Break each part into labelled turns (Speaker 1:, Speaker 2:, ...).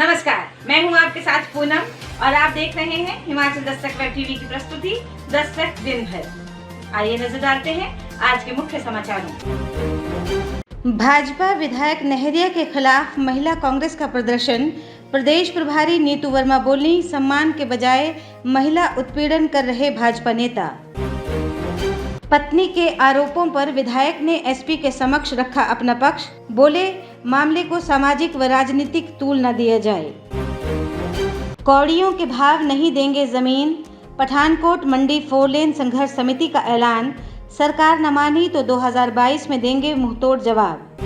Speaker 1: नमस्कार, मैं हूं आपके साथ पूनम और आप देख रहे हैं हिमाचल दस्तक वेब टीवी की प्रस्तुति दस्तक दिन भर। आइए नजर डालते हैं आज के मुख्य समाचारों। भाजपा विधायक नहरिया के खिलाफ महिला कांग्रेस का प्रदर्शन। प्रदेश प्रभारी नीतू वर्मा बोली, सम्मान के बजाय महिला उत्पीड़न कर रहे भाजपा नेता। पत्नी के आरोपों पर विधायक ने एसपी के समक्ष रखा अपना पक्ष। बोले, मामले को सामाजिक व राजनीतिक तूल न दिया जाए। कौड़ियों के भाव नहीं देंगे जमीन। पठानकोट मंडी 4 लेन संघर्ष समिति का ऐलान। सरकार न मानी तो 2022 में देंगे मुंहतोड़ जवाब।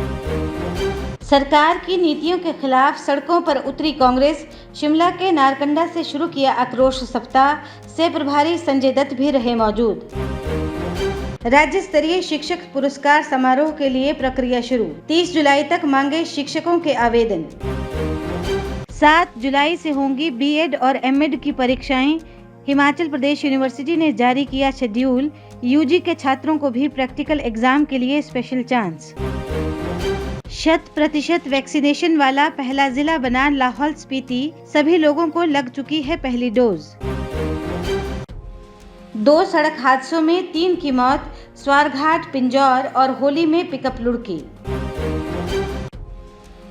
Speaker 1: सरकार की नीतियों के खिलाफ सड़कों पर उतरी कांग्रेस। शिमला के नारकंडा से शुरू किया आक्रोश सप्ताह। से प्रभारी संजय दत्त भी रहे मौजूद। राज्य स्तरीय शिक्षक पुरस्कार समारोह के लिए प्रक्रिया शुरू। 30 जुलाई तक मांगे शिक्षकों के आवेदन। 7 जुलाई से होंगी बीएड और एमएड की परीक्षाएं। हिमाचल प्रदेश यूनिवर्सिटी ने जारी किया शेड्यूल। यूजी के छात्रों को भी प्रैक्टिकल एग्जाम के लिए स्पेशल चांस। 100% वैक्सीनेशन वाला पहला जिला बना लाहौल स्पीति। सभी लोगों को लग चुकी है पहली डोज। 2 सड़क हादसों में 3 की मौत। स्वारघाट, पिंजौर और होली में पिकअप लुढ़की।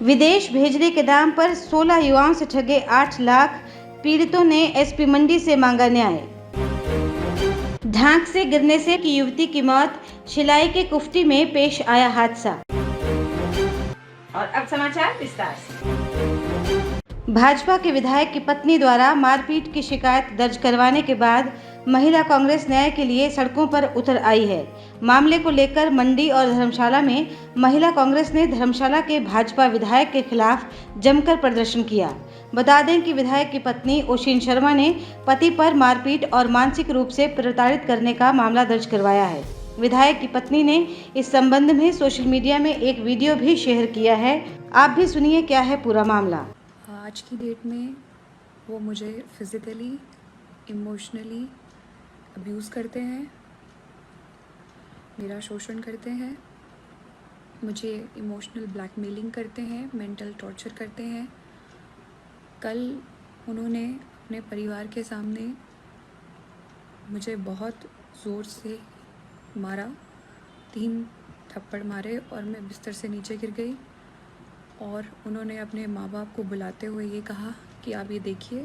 Speaker 1: विदेश भेजने के दाम पर 16 युवाओं से ठगे 8 लाख। पीड़ितों ने एसपी मंडी से मांगा न्याय। ढांक से गिरने से की युवती की मौत। शिलाई के कुफ्टी में पेश आया हादसा। और अब समाचार विस्तार से। भाजपा के विधायक की पत्नी द्वारा मारपीट की शिकायत दर्ज करवाने के बाद महिला कांग्रेस न्याय के लिए सड़कों पर उतर आई है। मामले को लेकर मंडी और धर्मशाला में महिला कांग्रेस ने धर्मशाला के भाजपा विधायक के खिलाफ जमकर प्रदर्शन किया। बता दें कि विधायक की पत्नी ओशिन शर्मा ने पति पर मारपीट और मानसिक रूप से प्रताड़ित करने का मामला दर्ज करवाया है। विधायक की पत्नी ने इस संबंध में सोशल मीडिया में एक वीडियो भी शेयर किया है। आप भी सुनिए क्या है पूरा मामला।
Speaker 2: आज की डेट में वो मुझे फिज़िकली, इमोशनली अब्यूज़ करते हैं, मेरा शोषण करते हैं, मुझे इमोशनल ब्लैकमेलिंग करते हैं, मेंटल टॉर्चर करते हैं। कल उन्होंने अपने परिवार के सामने मुझे बहुत ज़ोर से मारा, 3 थप्पड़ मारे और मैं बिस्तर से नीचे गिर गई। और उन्होंने अपने माँ बाप को बुलाते हुए ये कहा कि आप ये देखिए,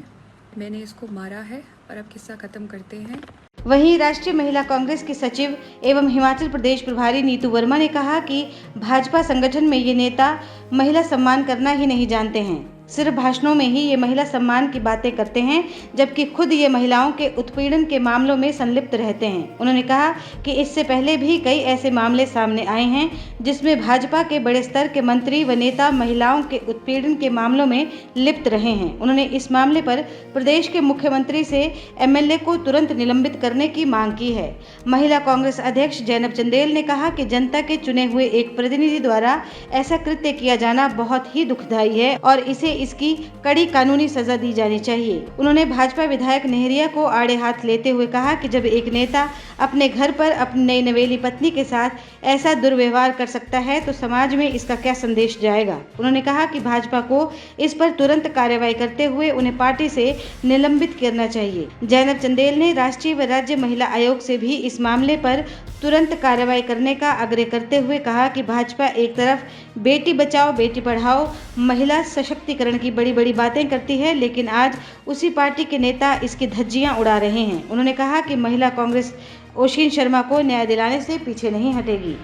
Speaker 2: मैंने इसको मारा है और अब किस्सा ख़त्म करते हैं।
Speaker 1: वहीं राष्ट्रीय महिला कांग्रेस की सचिव एवं हिमाचल प्रदेश प्रभारी नीतू वर्मा ने कहा कि भाजपा संगठन में ये नेता महिला सम्मान करना ही नहीं जानते हैं। सिर्फ भाषणों में ही ये महिला सम्मान की बातें करते हैं, जबकि खुद ये महिलाओं के उत्पीड़न के मामलों में संलिप्त रहते हैं। उन्होंने कहा कि इससे पहले भी कई ऐसे मामले सामने आए हैं जिसमें भाजपा के बड़े स्तर के मंत्री व नेता महिलाओं के उत्पीड़न के मामलों में लिप्त रहे हैं। उन्होंने इस मामले पर प्रदेश के मुख्यमंत्री से एमएलए को तुरंत निलंबित करने की मांग की है। महिला कांग्रेस अध्यक्ष जैनब चंदेल ने कहा कि जनता के चुने हुए एक प्रतिनिधि द्वारा ऐसा कृत्य किया जाना बहुत ही दुखदायी है और इसे इसकी कड़ी कानूनी सजा दी जानी चाहिए। उन्होंने भाजपा विधायक नहरिया को आड़े हाथ लेते हुए कहा कि जब एक नेता अपने घर पर अपनी नवेली पत्नी के साथ ऐसा दुर्व्यवहार कर सकता है तो समाज में इसका क्या संदेश जाएगा। उन्होंने कहा कि भाजपा को इस पर तुरंत कार्रवाई करते हुए उन्हें पार्टी से निलंबित करना चाहिए। जैनब चंदेल ने राष्ट्रीय व राज्य महिला आयोग से भी इस मामले पर तुरंत कार्रवाई करने का आग्रह करते हुए कहा कि भाजपा एक तरफ बेटी बचाओ बेटी पढ़ाओ महिला सशक्तिकरण की बड़ी बड़ी बातें करती है, लेकिन आज उसी पार्टी के नेता इसकी धज्जियां उड़ा रहे हैं। उन्होंने कहा कि महिला कांग्रेस ओशिन शर्मा को न्याय दिलाने से पीछे नहीं हटेगी।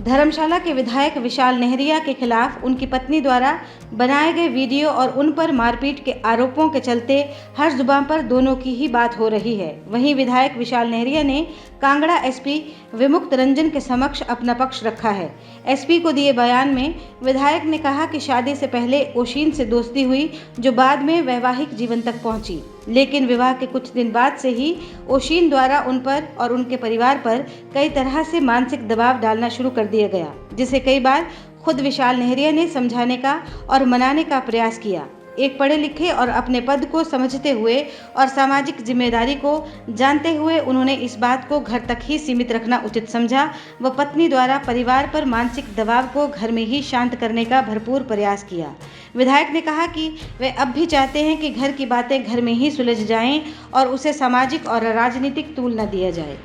Speaker 1: धर्मशाला के विधायक विशाल नहरिया के खिलाफ उनकी पत्नी द्वारा बनाए गए वीडियो और उन पर मारपीट के आरोपों के चलते हर जुबान पर दोनों की ही बात हो रही है। वहीं विधायक विशाल नहरिया ने कांगड़ा एसपी विमुक्त रंजन के समक्ष अपना पक्ष रखा है। एसपी को दिए बयान में विधायक ने कहा कि शादी से पहले ओशिन से दोस्ती हुई, जो बाद में वैवाहिक जीवन तक पहुंची, लेकिन विवाह के कुछ दिन बाद से ही ओशिन द्वारा उन पर और उनके परिवार पर कई तरह से मानसिक दबाव डालना शुरू कर दिया गया, जिसे कई बार खुद विशाल नहरिया ने समझाने का और मनाने का प्रयास किया। एक पढ़े लिखे और अपने पद को समझते हुए और सामाजिक जिम्मेदारी को जानते हुए उन्होंने इस बात को घर तक ही सीमित रखना उचित समझा व पत्नी द्वारा परिवार पर मानसिक दबाव को घर में ही शांत करने का भरपूर प्रयास किया। विधायक ने कहा कि वे अब भी चाहते हैं कि घर की बातें घर में ही सुलझ जाएं और उसे सामाजिक और राजनीतिक तूल न दिया जाए।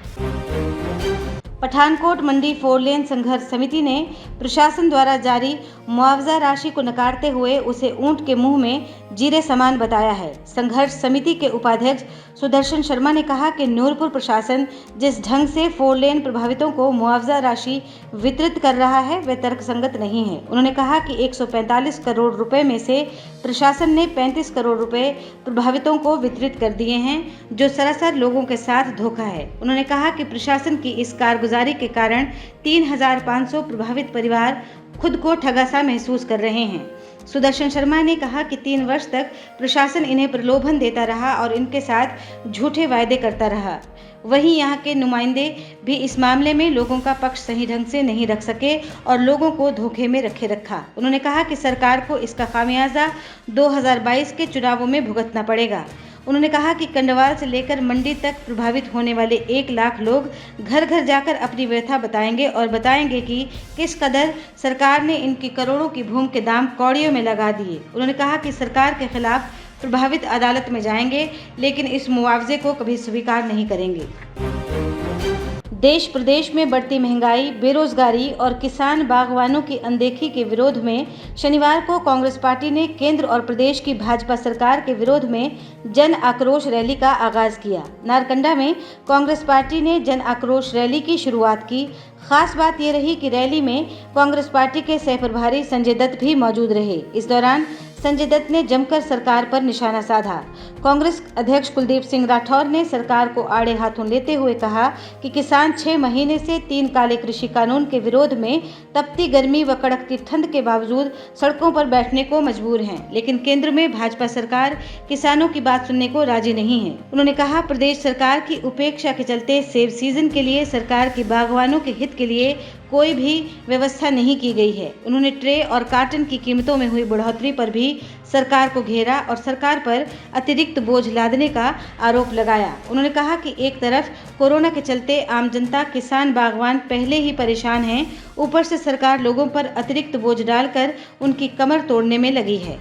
Speaker 1: पठानकोट मंडी 4 लेन संघर्ष समिति ने प्रशासन द्वारा जारी मुआवजा राशि को नकारते हुए उसे ऊंट के मुंह में जीरे समान बताया है। संघर्ष समिति के उपाध्यक्ष सुदर्शन शर्मा ने कहा कि नूरपुर प्रशासन जिस ढंग से 4 लेन प्रभावितों को मुआवजा राशि वितरित कर रहा है वह तर्कसंगत नहीं है। उन्होंने कहा कि 145 करोड़ रुपए में से प्रशासन ने 35 करोड़ रुपए प्रभावितों को वितरित कर दिए हैं, जो सरासर लोगों के साथ धोखा है। उन्होंने कहा कि प्रशासन की इस कारगुजारी के कारण 3500 प्रभावित परिवार खुद को ठगा सा महसूस कर रहे हैं। सुदर्शन शर्मा ने कहा कि 3 वर्ष तक प्रशासन इन्हें प्रलोभन देता रहा और इनके साथ झूठे वायदे करता रहा। वहीं यहां के नुमाइंदे भी इस मामले में लोगों का पक्ष सही ढंग से नहीं रख सके और लोगों को धोखे में रखा। उन्होंने कहा कि सरकार को इसका खामियाजा 2022 के चुनावों में भुगतना पड़ेगा। उन्होंने कहा कि कंडवाल से लेकर मंडी तक प्रभावित होने वाले 1 लाख लोग घर घर जाकर अपनी व्यथा बताएंगे और बताएंगे कि किस कदर सरकार ने इनकी करोड़ों की भूमि के दाम कौड़ियों में लगा दिए। उन्होंने कहा कि सरकार के खिलाफ प्रभावित अदालत में जाएंगे, लेकिन इस मुआवजे को कभी स्वीकार नहीं करेंगे। देश प्रदेश में बढ़ती महंगाई, बेरोजगारी और किसान बागवानों की अनदेखी के विरोध में शनिवार को कांग्रेस पार्टी ने केंद्र और प्रदेश की भाजपा सरकार के विरोध में जन आक्रोश रैली का आगाज किया। नारकंडा में कांग्रेस पार्टी ने जन आक्रोश रैली की शुरुआत की। खास बात यह रही कि रैली में कांग्रेस पार्टी के सह प्रभारी संजय दत्त भी मौजूद रहे। इस दौरान संजय दत्त ने जमकर सरकार पर निशाना साधा। कांग्रेस अध्यक्ष कुलदीप सिंह राठौर ने सरकार को आड़े हाथों लेते हुए कहा कि किसान 6 महीने से 3 काले कृषि कानून के विरोध में तपती गर्मी व कड़कती ठंड के बावजूद सड़कों पर बैठने को मजबूर हैं, लेकिन केंद्र में भाजपा सरकार किसानों की बात सुनने को राजी नहीं है। उन्होंने कहा प्रदेश सरकार की उपेक्षा के चलते सेब सीजन के लिए सरकार की बागवानों के हित के लिए कोई भी व्यवस्था नहीं की गई है। उन्होंने ट्रे और कार्टन की कीमतों में हुई बढ़ोतरी पर भी सरकार को घेरा और सरकार पर अतिरिक्त बोझ लादने का आरोप लगाया। उन्होंने कहा कि एक तरफ कोरोना के चलते आम जनता, किसान, बागवान पहले ही परेशान हैं, ऊपर से सरकार लोगों पर अतिरिक्त बोझ डालकर उनकी कमर तोड़ने में लगी है।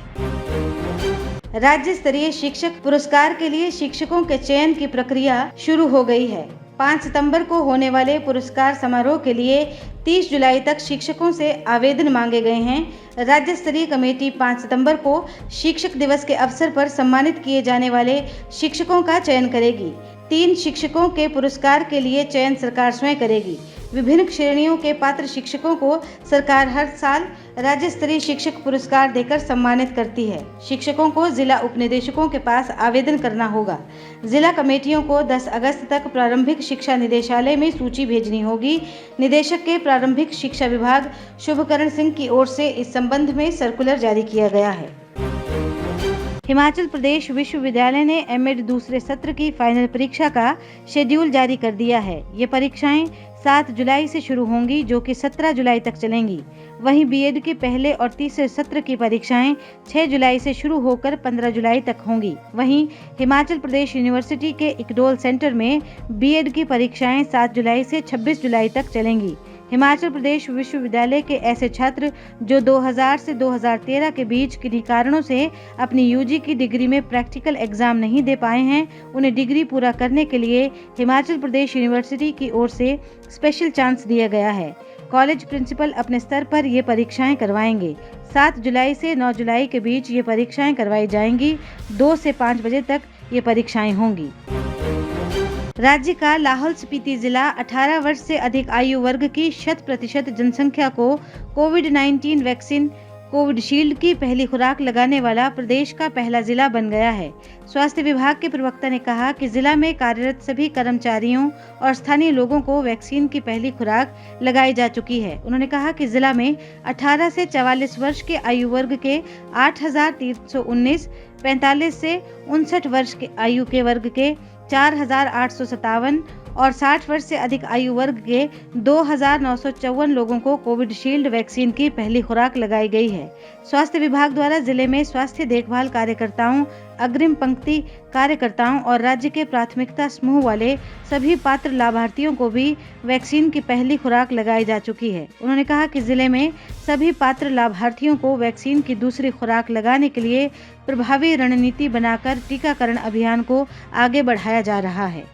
Speaker 1: राज्य स्तरीय शिक्षक पुरस्कार के लिए शिक्षकों के चयन की प्रक्रिया शुरू हो गई है। 5 सितंबर को होने वाले पुरस्कार समारोह के लिए 30 जुलाई तक शिक्षकों से आवेदन मांगे गए हैं। राज्य स्तरीय कमेटी 5 सितंबर को शिक्षक दिवस के अवसर पर सम्मानित किए जाने वाले शिक्षकों का चयन करेगी। 3 शिक्षकों के पुरस्कार के लिए चयन सरकार स्वयं करेगी। विभिन्न श्रेणियों के पात्र शिक्षकों को सरकार हर साल राज्य स्तरीय शिक्षक पुरस्कार देकर सम्मानित करती है। शिक्षकों को जिला उपनिदेशकों के पास आवेदन करना होगा। जिला कमेटियों को 10 अगस्त तक प्रारंभिक शिक्षा निदेशालय में सूची भेजनी होगी। निदेशक के प्रारंभिक शिक्षा विभाग शुभकरण सिंह की ओर से इस संबंध में सर्कुलर जारी किया गया है। हिमाचल प्रदेश विश्वविद्यालय ने एमएड दूसरे सत्र की फाइनल परीक्षा का शेड्यूल जारी कर दिया है। ये परीक्षाएं 7 जुलाई से शुरू होंगी, जो कि 17 जुलाई तक चलेंगी। वहीं बीएड के पहले और तीसरे सत्र की परीक्षाएं 6 जुलाई से शुरू होकर 15 जुलाई तक होंगी। वहीं हिमाचल प्रदेश यूनिवर्सिटी के इक्डोल सेंटर में बीएड की परीक्षाएं 7 जुलाई से 26 जुलाई तक चलेंगी। हिमाचल प्रदेश विश्वविद्यालय के ऐसे छात्र जो 2000 से 2013 के बीच किन्हीं कारणों से अपनी यूजी की डिग्री में प्रैक्टिकल एग्जाम नहीं दे पाए हैं, उन्हें डिग्री पूरा करने के लिए हिमाचल प्रदेश यूनिवर्सिटी की ओर से स्पेशल चांस दिया गया है। कॉलेज प्रिंसिपल अपने स्तर पर ये परीक्षाएं करवाएंगे। 7 जुलाई से 9 जुलाई के बीच ये परीक्षाएं करवाई जाएंगी। 2 से 5 बजे तक ये परीक्षाएं होंगी। राज्य का लाहौल स्पीति जिला 18 वर्ष से अधिक आयु वर्ग की 100% जनसंख्या को कोविड-19 वैक्सीन कोविडशील्ड की पहली खुराक लगाने वाला प्रदेश का पहला जिला बन गया है। स्वास्थ्य विभाग के प्रवक्ता ने कहा कि जिला में कार्यरत सभी कर्मचारियों और स्थानीय लोगों को वैक्सीन की पहली खुराक लगाई जा चुकी है। उन्होंने कहा कि जिला में 18 से 44 वर्ष के आयु वर्ग के 8,319, 45 से 59 वर्ष के आयु के वर्ग के 4,857 और 60 वर्ष से अधिक आयु वर्ग के 2,954 लोगों को कोविशील्ड वैक्सीन की पहली खुराक लगाई गई है। स्वास्थ्य विभाग द्वारा जिले में स्वास्थ्य देखभाल कार्यकर्ताओं, अग्रिम पंक्ति कार्यकर्ताओं और राज्य के प्राथमिकता समूह वाले सभी पात्र लाभार्थियों को भी वैक्सीन की पहली खुराक लगाई जा चुकी है। उन्होंने कहा कि जिले में सभी पात्र लाभार्थियों को वैक्सीन की दूसरी खुराक लगाने के लिए प्रभावी रणनीति बनाकर टीकाकरण अभियान को आगे बढ़ाया जा रहा है।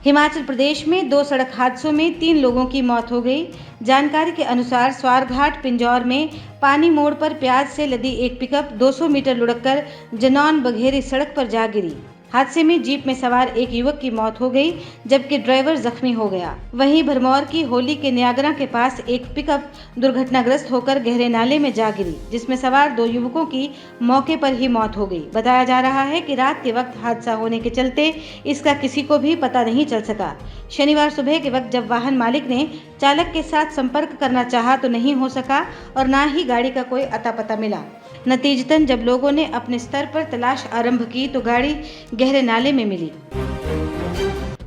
Speaker 1: हिमाचल प्रदेश में 2 सड़क हादसों में 3 लोगों की मौत हो गई। जानकारी के अनुसार स्वारघाट पिंजौर में पानी मोड़ पर प्याज से लदी एक पिकअप 200 मीटर लुढ़ककर जनौन बघेरी सड़क पर जा गिरी। हादसे में जीप में सवार एक युवक की मौत हो गई, जबकि ड्राइवर जख्मी हो गया। वहीं भरमौर की होली के न्यागरा के पास एक पिकअप दुर्घटनाग्रस्त होकर गहरे नाले में जा गिरी, जिसमें सवार 2 युवकों की मौके पर ही मौत हो गई। बताया जा रहा है कि रात के वक्त हादसा होने के चलते इसका किसी को भी पता नहीं चल सका। शनिवार सुबह के वक्त जब वाहन मालिक ने चालक के साथ संपर्क करना चाहा तो नहीं हो सका और न ही गाड़ी का कोई अता पता मिला। नतीजतन जब लोगों ने अपने स्तर पर तलाश आरंभ की तो गाड़ी गहरे नाले में मिली।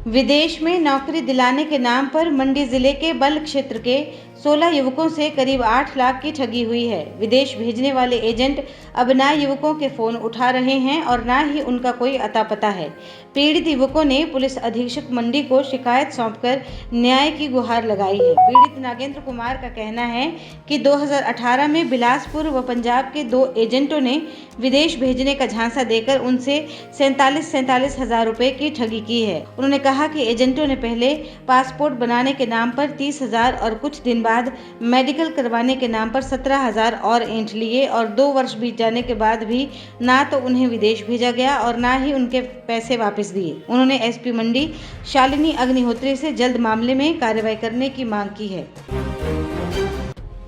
Speaker 1: विदेश में नौकरी दिलाने के नाम पर मंडी जिले के बल्ह क्षेत्र के 16 युवकों से करीब 8 लाख की ठगी हुई है। विदेश भेजने वाले एजेंट अब ना युवकों के फोन उठा रहे हैं और ना ही उनका कोई अता पता है। पीड़ित युवकों ने पुलिस अधीक्षक मंडी को शिकायत सौंपकर न्याय की गुहार लगाई है। पीड़ित नागेंद्र कुमार का कहना है कि 2018 में बिलासपुर व पंजाब के 2 एजेंटों ने विदेश भेजने का झांसा देकर उनसे 47 हज़ार रुपए की ठगी की है। उन्होंने कहा कि एजेंटों ने पहले पासपोर्ट बनाने के नाम पर 30,000 और कुछ दिन बाद मेडिकल करवाने के नाम पर 17,000 और ऐंठ लिए और 2 वर्ष बीत जाने के बाद भी ना तो उन्हें विदेश भेजा गया और ना ही उनके पैसे वापस दिए। उन्होंने एसपी मंडी शालिनी अग्निहोत्री से जल्द मामले में कार्रवाई करने की मांग की है।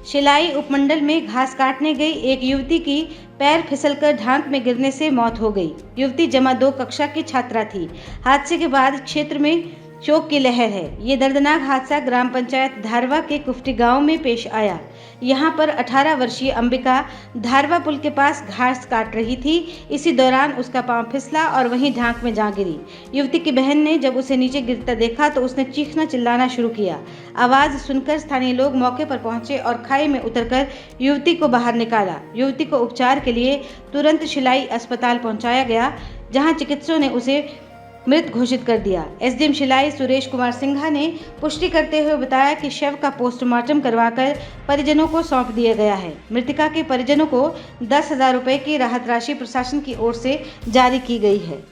Speaker 1: शिलाई उपमंडल में घास काटने गई एक युवती की पैर फिसलकर ढांक में गिरने से मौत हो गई। युवती जमा 2 कक्षा की छात्रा थी। हादसे के बाद क्षेत्र में शोक की लहर है। ये दर्दनाक हादसा ग्राम पंचायत धारवा के कुफ्टी गांव में पेश आया। यहां पर 18 वर्षीय अंबिका धारवा पुल के पास घास काट रही थी। इसी दौरान उसका पांव फिसला और वहीं ढांक में जा गिरी। युवती की बहन ने जब उसे नीचे गिरता देखा तो उसने चीखना चिल्लाना शुरू किया। आवाज सुनकर स्थानीय लोग मौके पर पहुंचे और खाई में उतरकर युवती को बाहर निकाला। युवती को उपचार के लिए तुरंत शिलाई अस्पताल पहुंचाया गया, जहां चिकित्सकों ने उसे मृत घोषित कर दिया। एसडीएम शिलाई सुरेश कुमार सिंघा ने पुष्टि करते हुए बताया कि शव का पोस्टमार्टम करवाकर परिजनों को सौंप दिया गया है। मृतका के परिजनों को 10,000 रुपए की राहत राशि प्रशासन की ओर से जारी की गई है।